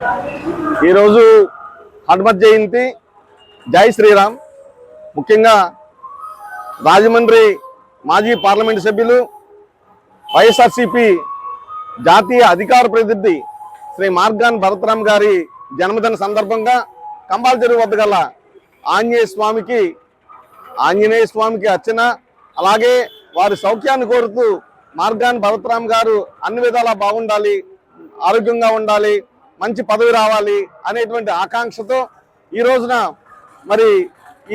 ఈరోజు హనుమత్ జయంతి. జై శ్రీరామ్. ముఖ్యంగా రాజమండ్రి మాజీ పార్లమెంటు సభ్యులు వైఎస్ఆర్సీపీ జాతీయ అధికార ప్రతినిధి శ్రీ మార్గాన్ భరతరామ్ గారి జన్మదిన సందర్భంగా కంబాల చెరువు వద్ద గల ఆంజనేయ స్వామికి అర్చన, అలాగే వారి సౌఖ్యాన్ని కోరుతూ మార్గాన్ భరతరామ్ గారు అన్ని విధాలా బాగుండాలి, ఆరోగ్యంగా ఉండాలి, మంచి పదవి రావాలి అనేటువంటి ఆకాంక్షతో ఈ రోజున మరి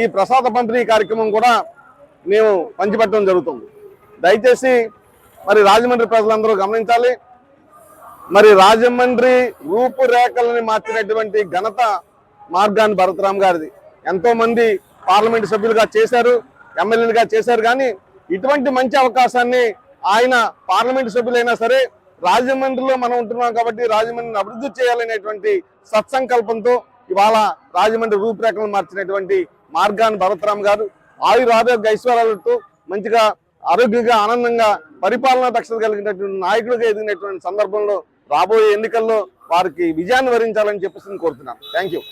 ఈ ప్రసాద పంపిణీ కార్యక్రమం కూడా మేము పంచిపెట్టడం జరుగుతుంది. దయచేసి మరి రాజమండ్రి ప్రజలందరూ గమనించాలి. మరి రాజమండ్రి రూపురేఖలని మార్చినటువంటి ఘనత మార్గాన్ భరతరామ్ గారిది. ఎంతో మంది పార్లమెంటు సభ్యులుగా చేశారు, ఎమ్మెల్యేలుగా చేశారు. కానీ ఇటువంటి మంచి అవకాశాన్ని ఆయన పార్లమెంటు సభ్యులైనా సరే రాజమండ్రిలో మనం ఉంటున్నాం కాబట్టి రాజమండ్రిని అభివృద్ధి చేయాలనేటువంటి సత్సంకల్పంతో ఇవాళ రాజమండ్రి రూపురేఖలను మార్చినటువంటి మార్గాన్ భరతరామ్ గారు ఆరోగ్య ఐశ్వర్యాలతో మంచిగా ఆరోగ్యంగా ఆనందంగా పరిపాలనా దక్షత కలిగినటువంటి నాయకుడిగా ఎదిగినటువంటి సందర్భంలో రాబోయే ఎన్నికల్లో వారికి విజయాన్ని వరించాలని చెప్పేసి కోరుతున్నాను. Thank you.